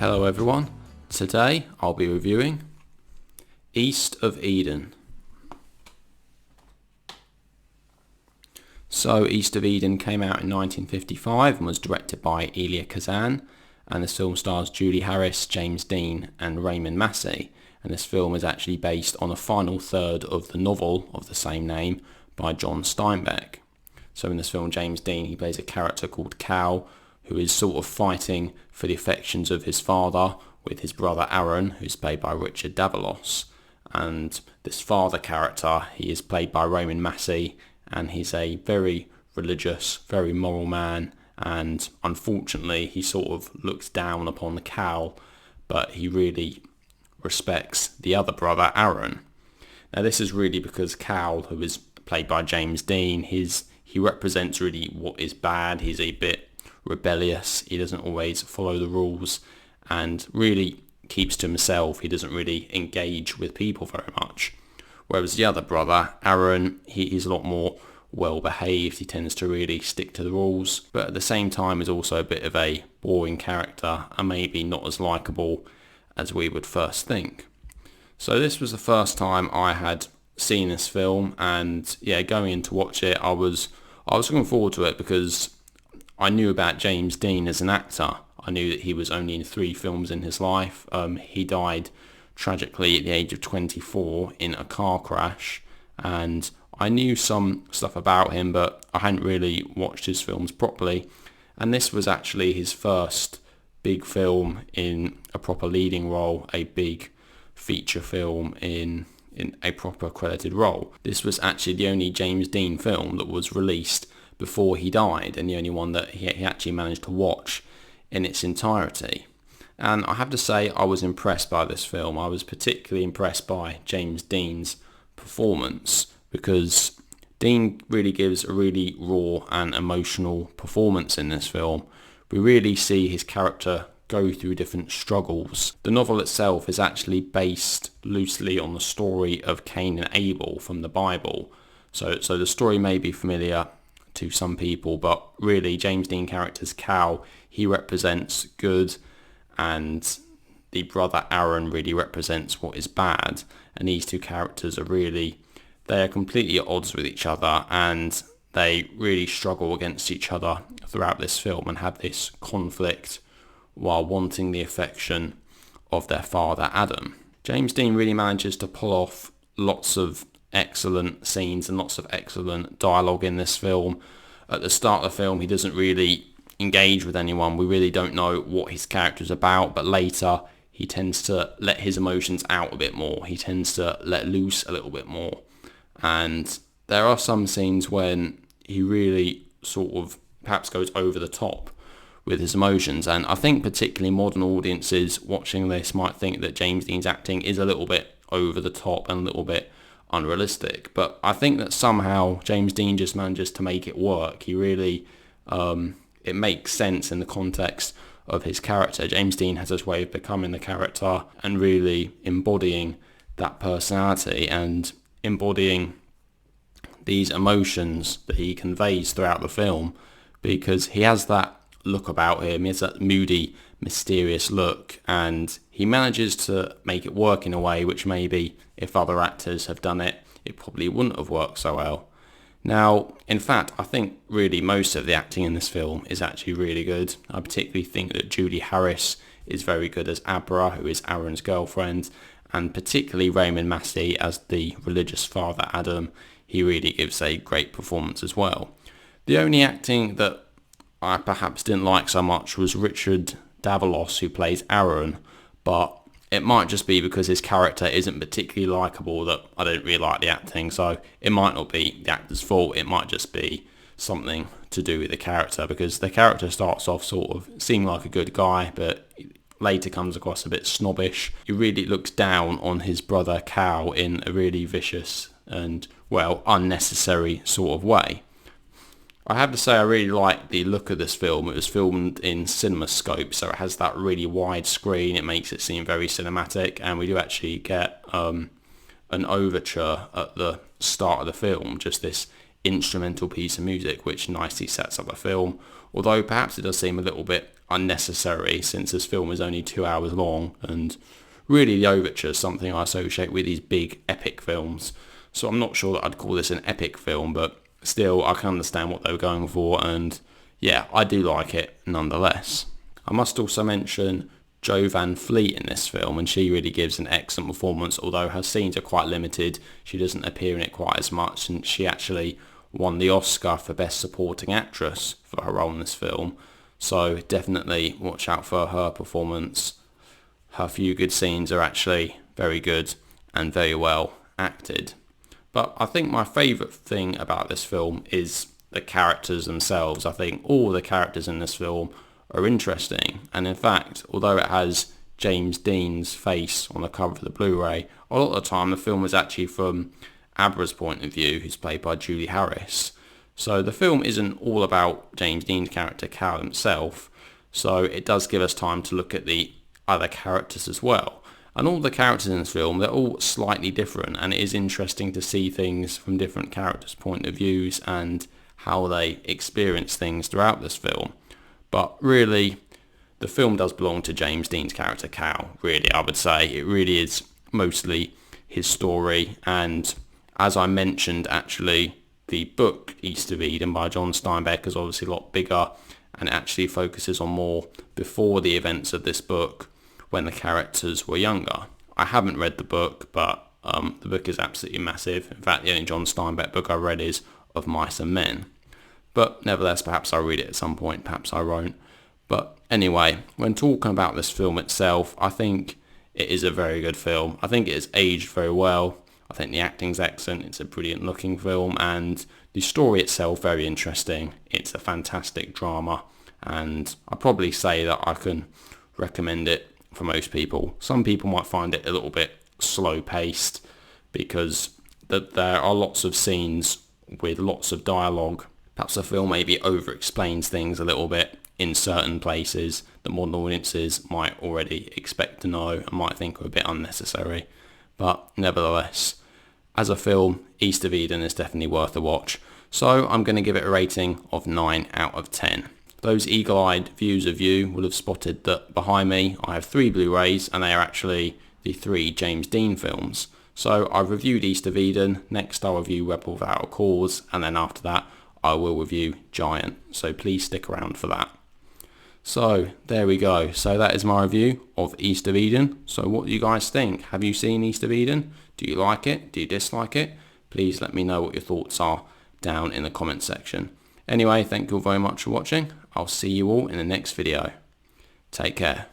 Hello everyone, today I'll be reviewing East of Eden. So East of Eden came out in 1955 and was directed by Elia Kazan, and this film stars Julie Harris, James Dean and Raymond Massey, and this film is actually based on a final third of the novel of the same name by John Steinbeck. So in this film, James Dean, he plays a character called Cal, who is sort of fighting for the affections of his father with his brother Aron, who's played by Richard Davalos. And this father character, he is played by Raymond Massey, and he's a very religious, very moral man, and unfortunately he sort of looks down upon Cal, but he really respects the other brother Aron. Now this is really because Cal, who is played by James Dean, he represents really what is bad. He's a bit rebellious, he doesn't always follow the rules and really keeps to himself. He doesn't really engage with people very much. Whereas the other brother, Aron, he's a lot more well behaved, he tends to really stick to the rules, but at the same time is also a bit of a boring character and maybe not as likeable as we would first think. So this was the first time I had seen this film, and yeah, going in to watch it, I was looking forward to it because I knew about James Dean as an actor. I knew that he was only in 3 films in his life. He died tragically at the age of 24 in a car crash, and I knew some stuff about him, but I hadn't really watched his films properly. And this was actually his first big film in a proper leading role, a big feature film in a proper credited role. This was actually the only James Dean film that was released before he died, and the only one that he actually managed to watch in its entirety. And I have to say, I was impressed by this film. I was particularly impressed by James Dean's performance, because Dean really gives a really raw and emotional performance in this film. We really see his character go through different struggles. The novel itself is actually based loosely on the story of Cain and Abel from the Bible. So the story may be familiar to some people, but really James Dean character's Cal, he represents good, and the brother Aron really represents what is bad, and these two characters they are completely at odds with each other, and they really struggle against each other throughout this film and have this conflict while wanting the affection of their father Adam. James Dean really manages to pull off lots of excellent scenes and lots of excellent dialogue in this film. At the start of the film, he doesn't really engage with anyone. We really don't know what his character's about, but later he tends to let his emotions out a bit more. He tends to let loose a little bit more. And there are some scenes when he really sort of perhaps goes over the top with his emotions, and I think particularly modern audiences watching this might think that James Dean's acting is a little bit over the top and a little bit unrealistic, but I think that somehow James Dean just manages to make it work. He really, it makes sense in the context of his character. James Dean has this way of becoming the character and really embodying that personality and embodying these emotions that he conveys throughout the film, because he has that look about him. He has that moody, mysterious look, and he manages to make it work in a way which maybe if other actors have done it, it probably wouldn't have worked so well. Now, in fact, I think really most of the acting in this film is actually really good. I particularly think that Julie Harris is very good as Abra, who is Aron's girlfriend, and particularly Raymond Massey as the religious father Adam. He really gives a great performance as well. The only acting that I perhaps didn't like so much was Richard Davalos, who plays Aron, but it might just be because his character isn't particularly likeable that I don't really like the acting, so it might not be the actor's fault, it might just be something to do with the character, because the character starts off sort of seeming like a good guy, but later comes across a bit snobbish. He really looks down on his brother Cal in a really vicious and, well, unnecessary sort of way. I have to say I really like the look of this film. It was filmed in CinemaScope, so it has that really wide screen. It makes it seem very cinematic, and we do actually get an overture at the start of the film, just this instrumental piece of music which nicely sets up the film, although perhaps it does seem a little bit unnecessary since this film is only 2 hours long, and really the overture is something I associate with these big epic films, so I'm not sure that I'd call this an epic film, but still I can understand what they were going for, and yeah, I do like it nonetheless. I must also mention Jo Van Fleet in this film, and she really gives an excellent performance, although her scenes are quite limited. She doesn't appear in it quite as much, and she actually won the Oscar for Best Supporting Actress for her role in this film, so definitely watch out for her performance. Her few good scenes are actually very good and very well acted. But I think my favourite thing about this film is the characters themselves. I think all the characters in this film are interesting, and in fact, although it has James Dean's face on the cover of the Blu-ray, a lot of the time the film is actually from Abra's point of view, who's played by Julie Harris. So the film isn't all about James Dean's character Cal himself, so it does give us time to look at the other characters as well. And all the characters in this film, they're all slightly different, and it is interesting to see things from different characters' point of views and how they experience things throughout this film. But really, the film does belong to James Dean's character Cal, really, I would say. It really is mostly his story, and as I mentioned, actually, the book East of Eden by John Steinbeck is obviously a lot bigger, and it actually focuses on more before the events of this book, when the characters were younger. I haven't read the book, but the book is absolutely massive. In fact, the only John Steinbeck book I read is Of Mice and Men. But nevertheless, perhaps I'll read it at some point, perhaps I won't. But anyway, when talking about this film itself, I think it is a very good film. I think it has aged very well. I think the acting's excellent. It's a brilliant looking film, and the story itself very interesting. It's a fantastic drama, and I'd probably say that I can recommend it for most people. Some people might find it a little bit slow paced because there are lots of scenes with lots of dialogue. Perhaps the film maybe over explains things a little bit in certain places that modern audiences might already expect to know and might think are a bit unnecessary. But nevertheless, as a film, East of Eden is definitely worth a watch. So I'm going to give it a rating of 9 out of 10. Those eagle-eyed viewers of you will have spotted that behind me I have 3 Blu-rays, and they are actually the 3 James Dean films. So I've reviewed East of Eden, next I'll review Rebel Without a Cause, and then after that I will review Giant. So please stick around for that. So there we go. So that is my review of East of Eden. So what do you guys think? Have you seen East of Eden? Do you like it? Do you dislike it? Please let me know what your thoughts are down in the comments section. Anyway, thank you all very much for watching. I'll see you all in the next video. Take care.